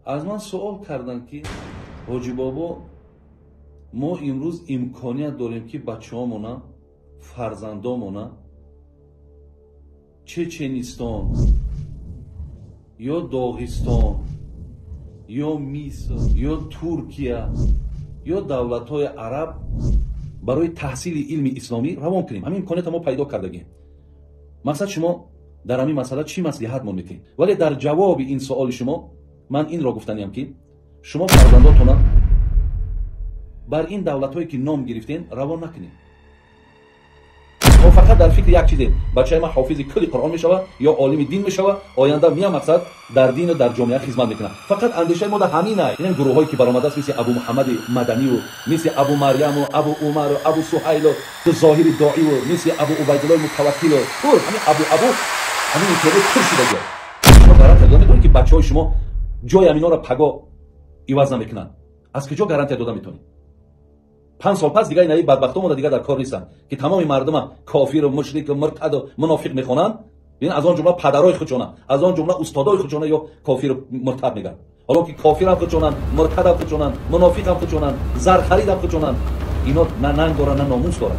از من سوال کردن که حاجی بابا ما امروز امکانیت داریم که بچه‌هامون فرزندامون چچنستان یا داغستان یا مصر یا ترکیه یا دولت‌های عرب برای تحصیل علم اسلامی روان کنیم. همین امکانیت ما پیدا کردگیم. مقصد شما در همین مسئله چی مصلحت می‌کنید؟ ولی در جواب این سوال شما من این را گفتنیم که شما فرزنداتون بر این دولت‌هایی که نام گرفتین روان نکنید. ما فقط در فکر یک چیزه، بچه ما حافظ کل قرآن میشوه یا عالم دین میشوه، آینده میام مقصد در دین و در جامعه خدمت میکنه. فقط اندیشه ما در همینه. این گروهایی که برآمده است مثل ابو محمد مدنی و مثل ابو مریم و ابو عمر و ابو سهیل و ظاهر داعی و مثل ابو عبیدالله متوکل و همین ابو همین اینطوری پر شده. شما گارانتی داده میتونید که بچهای شما جای همینا را پگا عوض نمیکنن. از کجا گارانتی داده میتونید؟ 5 سال پس دیگه این بدبختان دیگه در کار نیستن که تمام مردم کافر و مشرک و مرتد و منافق میخونن. ببین از آن جمله پدرای خودشون، از آن جمله استادای خودشون یا کافر و مرتد میگن. حالا که کافر هم خودشون، مرتد هم خودشون، منافق هم خودشون، زر خرید هم خودشون، اینا نه ننگ دارن نه ناموس دارن.